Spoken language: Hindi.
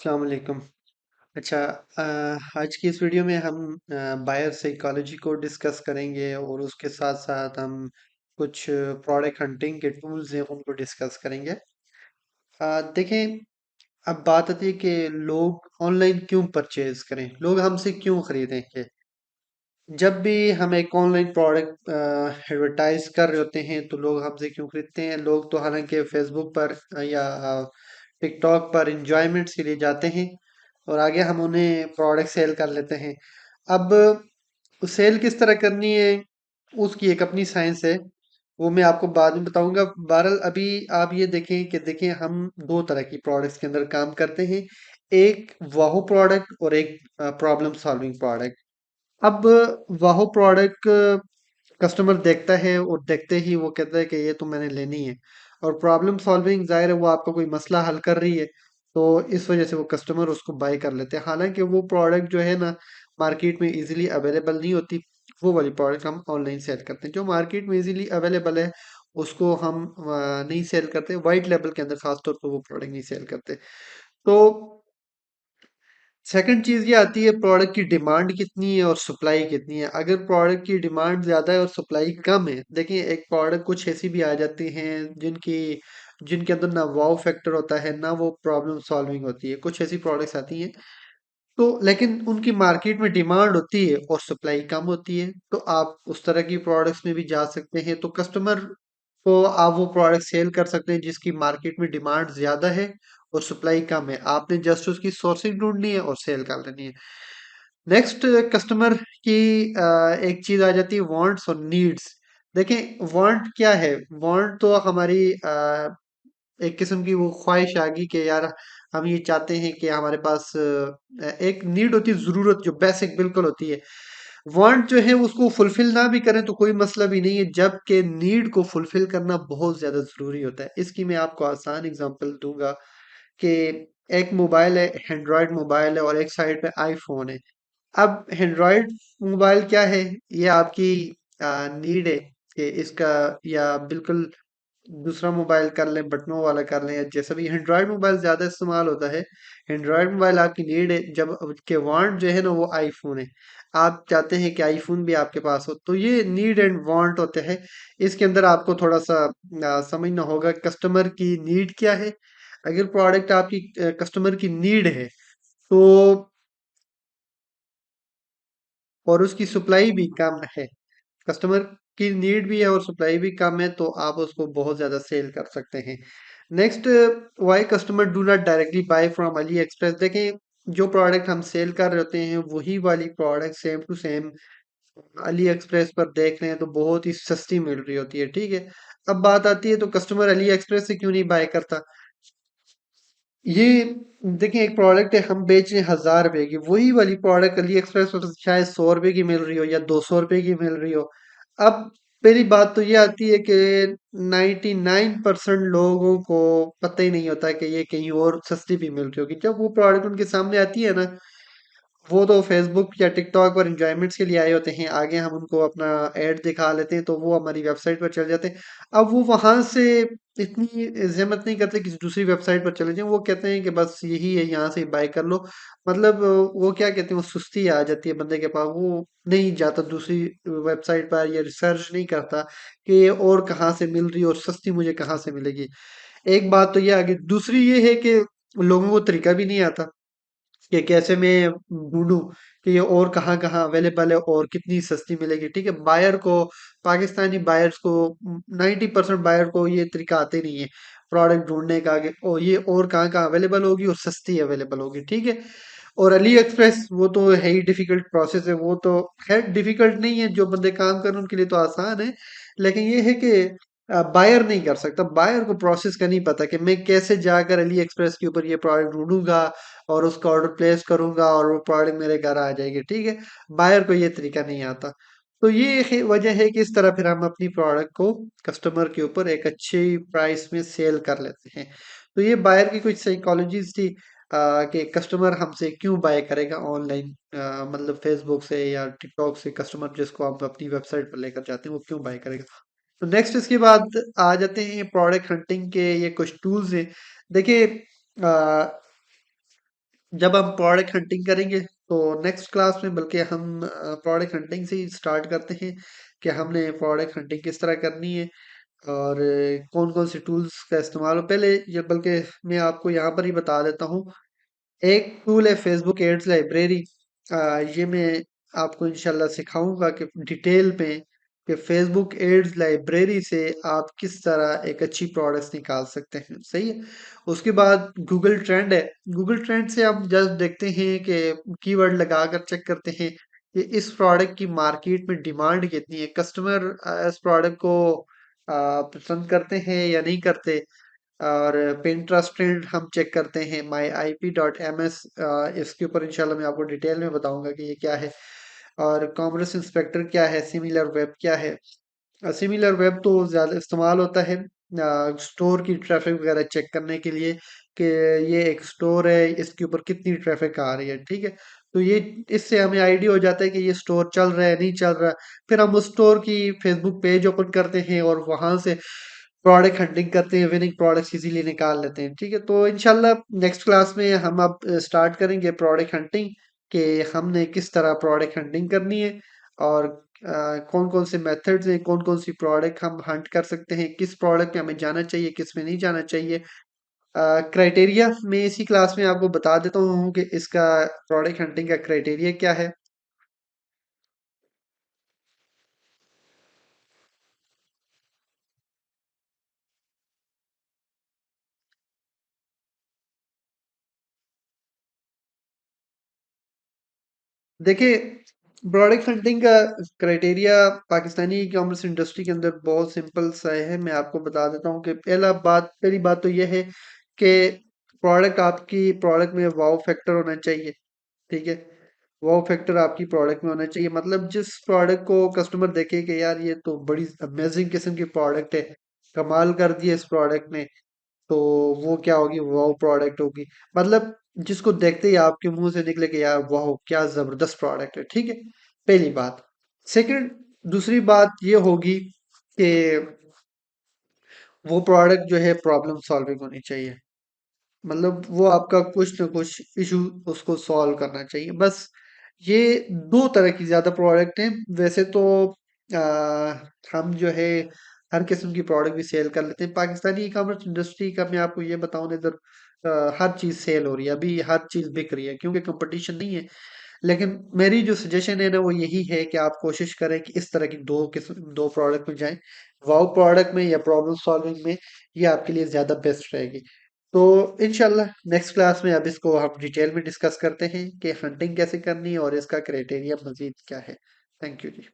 अस्सलाम वालेकुम। अच्छा, आज की इस वीडियो में हम बायर साइकोलॉजी को डिस्कस करेंगे और उसके साथ साथ हम कुछ प्रोडक्ट हंटिंग के टूल्स हैं उनको डिस्कस करेंगे। देखें, अब बात आती है कि लोग ऑनलाइन क्यों परचेज करें, लोग हमसे क्यों खरीदेंगे। जब भी हम एक ऑनलाइन प्रोडक्ट एडवर्टाइज कर रहे होते हैं तो लोग हमसे क्यों खरीदते हैं। लोग तो हालांकि फेसबुक पर या टिकटॉक पर इंजॉयमेंट्स के लिए जाते हैं और आगे हम उन्हें प्रोडक्ट सेल कर लेते हैं। अब सेल किस तरह करनी है उसकी एक अपनी साइंस है, वो मैं आपको बाद में बताऊंगा। बहरहाल अभी आप ये देखें कि देखिए हम दो तरह की प्रोडक्ट्स के अंदर काम करते हैं, एक वाहो प्रोडक्ट और एक प्रॉब्लम सॉल्विंग प्रोडक्ट। अब वाहो प्रोडक्ट कस्टमर देखता है और देखते ही वो कहता है कि ये तो मैंने लेनी है। और प्रॉब्लम सॉल्विंग जाहिर है वो आपका कोई मसला हल कर रही है, तो इस वजह से वो कस्टमर उसको बाय कर लेते हैं। हालांकि वो प्रोडक्ट जो है ना मार्केट में इजीली अवेलेबल नहीं होती। वो वाली प्रोडक्ट हम ऑनलाइन सेल करते हैं, जो मार्केट में इजीली अवेलेबल है उसको हम नहीं सेल करते। वाइट लेवल के अंदर खासतौर पर वो प्रोडक्ट नहीं सेल करते। तो सेकंड चीज ये आती है प्रोडक्ट की डिमांड कितनी है और सप्लाई कितनी है। अगर प्रोडक्ट की डिमांड ज्यादा है और सप्लाई कम है, देखिए एक प्रोडक्ट कुछ ऐसी भी आ जाती हैं जिनकी जिनके अंदर ना वाव फैक्टर होता है ना वो प्रॉब्लम सॉल्विंग होती है। कुछ ऐसी प्रोडक्ट्स आती हैं तो लेकिन उनकी मार्केट में डिमांड होती है और सप्लाई कम होती है, तो आप उस तरह की प्रोडक्ट्स में भी जा सकते हैं। तो कस्टमर को आप वो प्रोडक्ट सेल कर सकते हैं जिसकी मार्केट में डिमांड ज्यादा है और सप्लाई कम है। आपने जस्ट उसकी सोर्सिंग ढूंढनी है और सेल कर लेनी है। नेक्स्ट कस्टमर की एक चीज आ जाती है वांट्स और नीड्स। देखें वांट क्या है, वांट तो हमारी एक किस्म की वो ख्वाहिश आ गई कि यार हम ये चाहते हैं कि हमारे पास एक नीड होती है, जरूरत जो बेसिक बिल्कुल होती है। वांट जो है उसको फुलफिल ना भी करें तो कोई मसला भी नहीं है, जबकि नीड को फुलफिल करना बहुत ज्यादा जरूरी होता है। इसकी मैं आपको आसान एग्जांपल दूंगा कि एक मोबाइल है, एंड्रॉयड मोबाइल है और एक साइड पे आईफोन है। अब एंड्रॉयड मोबाइल क्या है, ये आपकी नीड है कि इसका, या बिल्कुल दूसरा मोबाइल कर लें, बटनों वाला कर लें, या जैसा भी एंड्रॉयड मोबाइल ज्यादा इस्तेमाल होता है। एंड्रॉयड मोबाइल आपकी नीड है, जब के वांट जो है ना वो आईफोन है। आप चाहते हैं कि आईफोन भी आपके पास हो, तो ये नीड एंड वांट होते हैं। इसके अंदर आपको थोड़ा सा समझना होगा कस्टमर की नीड क्या है। अगर प्रोडक्ट आपकी कस्टमर की नीड है तो, और उसकी सप्लाई भी कम है, कस्टमर की नीड भी है और सप्लाई भी कम है, तो आप उसको बहुत ज्यादा सेल कर सकते हैं। Next, why customer do not directly buy from AliExpress. देखें, जो प्रोडक्ट हम सेल कर रहे होते हैं वही वाली product same to same AliExpress पर देख रहे हैं तो बहुत ही सस्ती मिल रही होती है, ठीक है। अब बात आती है तो कस्टमर अली एक्सप्रेस से क्यों नहीं बाय करता। ये देखिए एक प्रोडक्ट है हम बेच रहे हैं 1000 रुपए की, वही वाली प्रोडक्ट अली एक्सप्रेस पर शायद 100 रुपए की मिल रही हो या 200 रुपए की मिल रही हो। अब पहली बात तो ये आती है कि 99% लोगों को पता ही नहीं होता कि ये कहीं और सस्ती भी मिल रही होगी। जब वो प्रोडक्ट उनके सामने आती है ना, वो तो फेसबुक या टिकटॉक पर इंजॉयमेंट्स के लिए आए होते हैं, आगे हम उनको अपना एड दिखा लेते हैं तो वो हमारी वेबसाइट पर चले जाते हैं। अब वो वहां से इतनी हिम्मत नहीं करते किसी दूसरी वेबसाइट पर चले जाएं, वो कहते हैं कि बस यही है यहाँ से बाय कर लो। मतलब वो क्या कहते हैं, वो सुस्ती आ जाती है बंदे के पास, वो नहीं जाता दूसरी वेबसाइट पर या रिसर्च नहीं करता कि ये और कहाँ से मिल रही है और सस्ती मुझे कहाँ से मिलेगी। एक बात तो ये आगे, दूसरी ये है कि लोगों को तरीका भी नहीं आता कि कैसे मैं ढूंढूं कि ये और कहाँ कहाँ अवेलेबल है और कितनी सस्ती मिलेगी, ठीक है। बायर को, पाकिस्तानी बायर्स को, 90% बायर को ये तरीका आते नहीं है प्रोडक्ट ढूंढने का कि ओ ये और कहाँ कहाँ अवेलेबल होगी और सस्ती अवेलेबल होगी, ठीक है। और अली एक्सप्रेस वो तो है ही डिफिकल्ट प्रोसेस है, वो तो खैर डिफिकल्ट नहीं है, जो बंदे काम कर रहे हैं उनके लिए तो आसान है। लेकिन ये है कि बायर नहीं कर सकता, बायर को प्रोसेस का नहीं पता कि मैं कैसे जाकर अली एक्सप्रेस के ऊपर ये प्रोडक्ट ढूंढूंगा और उसका ऑर्डर प्लेस करूंगा और वो प्रोडक्ट मेरे घर आ जाएगी, ठीक है। बायर को ये तरीका नहीं आता। तो ये वजह है कि इस तरह फिर हम अपनी प्रोडक्ट को कस्टमर के ऊपर एक अच्छी प्राइस में सेल कर लेते हैं। तो ये बायर की कुछ साइकोलॉजीज थी कि कस्टमर हमसे क्यों बाय करेगा ऑनलाइन, मतलब फेसबुक से या टिकटॉक से कस्टमर जिसको हम अपनी वेबसाइट पर लेकर जाते हैं वो क्यों बाय करेगा। तो नेक्स्ट इसके बाद आ जाते हैं प्रोडक्ट हंटिंग के ये कुछ टूल्स हैं। देखिए जब हम प्रोडक्ट हंटिंग करेंगे तो नेक्स्ट क्लास में बल्कि हम प्रोडक्ट हंटिंग से ही स्टार्ट करते हैं कि हमने प्रोडक्ट हंटिंग किस तरह करनी है और कौन कौन से टूल्स का इस्तेमाल हो। पहले ये बल्कि मैं आपको यहाँ पर ही बता देता हूँ। एक टूल है फेसबुक एड्स लाइब्रेरी। ये मैं आपको इंशाल्लाह सिखाऊंगा कि डिटेल पे कि फेसबुक एड्स लाइब्रेरी से आप किस तरह एक अच्छी प्रोडक्ट्स निकाल सकते हैं। सही है। उसके बाद गूगल ट्रेंड है। गूगल ट्रेंड से हम जस्ट देखते हैं कि कीवर्ड लगाकर चेक करते हैं कि इस प्रोडक्ट की मार्केट में डिमांड कितनी है, कस्टमर इस प्रोडक्ट को पसंद करते हैं या नहीं करते। और पिंटरेस्ट ट्रेंड हम चेक करते हैं my I P dot M S. इसके ऊपर इंशाल्लाह मैं आपको डिटेल में बताऊंगा कि ये क्या है। और कॉमर्स इंस्पेक्टर क्या है, सिमिलर वेब क्या है। सिमिलर वेब तो ज़्यादा इस्तेमाल होता है स्टोर की ट्रैफिक वगैरह चेक करने के लिए कि ये एक स्टोर है, इसके ऊपर कितनी ट्रैफिक आ रही है। ठीक है। तो ये इससे हमें आइडिया हो जाता है कि ये स्टोर चल रहा है नहीं चल रहा। फिर हम उस स्टोर की फेसबुक पेज ओपन करते हैं और वहां से प्रोडक्ट हंटिंग करते हैं, विनिंग प्रोडक्ट्स इजीली निकाल लेते हैं। ठीक है। तो इंशाल्लाह नेक्स्ट क्लास में हम अब स्टार्ट करेंगे प्रोडक्ट हंटिंग कि हमने किस तरह प्रोडक्ट हंटिंग करनी है और कौन कौन से मेथड्स हैं, कौन कौन सी प्रोडक्ट हम हंट कर सकते हैं, किस प्रोडक्ट में हमें जाना चाहिए, किस में नहीं जाना चाहिए। क्राइटेरिया मैं इसी क्लास में आपको बता देता हूँ कि इसका प्रोडक्ट हंटिंग का क्राइटेरिया क्या है। देखिए, प्रोडक्ट हंटिंग का criteria Pakistani e commerce industry के अंदर बहुत सिंपल सा है। मैं आपको बता देता हूँ कि पहली बात तो यह है कि आपकी प्रोडक्ट में वाव फैक्टर होना चाहिए। ठीक है। वाव फैक्टर आपकी प्रोडक्ट में होना चाहिए, मतलब जिस प्रोडक्ट को कस्टमर देखे कि यार ये तो बड़ी अमेजिंग किस्म की प्रोडक्ट है, कमाल कर दिया इस प्रोडक्ट ने। तो वो क्या होगी, वाव प्रोडक्ट होगी। मतलब जिसको देखते ही आपके मुंह से निकले कि यार वाह क्या जबरदस्त प्रोडक्ट है। ठीक है। पहली बात। सेकंड, दूसरी बात ये होगी कि वो प्रोडक्ट जो है प्रॉब्लम सॉल्विंग होनी चाहिए। मतलब वो आपका कुछ ना कुछ इशू उसको सॉल्व करना चाहिए बस। ये दो तरह की ज्यादा प्रोडक्ट हैं। वैसे तो आ, हम जो है हर किस्म की प्रोडक्ट भी सेल कर लेते हैं। पाकिस्तानी ई कॉमर्स इंडस्ट्री का मैं आपको ये बताऊं ना, इधर हर चीज सेल हो रही है, अभी हर चीज बिक रही है क्योंकि कंपटीशन नहीं है। लेकिन मेरी जो सजेशन है ना वो यही है कि आप कोशिश करें कि इस तरह की दो प्रोडक्ट में जाएं। वाव प्रोडक्ट में या प्रॉब्लम सॉल्विंग में, ये आपके लिए ज्यादा बेस्ट रहेगी। तो इंशाल्लाह नेक्स्ट क्लास में अब इसको हम डिटेल में डिस्कस करते हैं कि हंटिंग कैसे करनी है और इसका क्राइटेरिया मजीद क्या है। Thank you ji.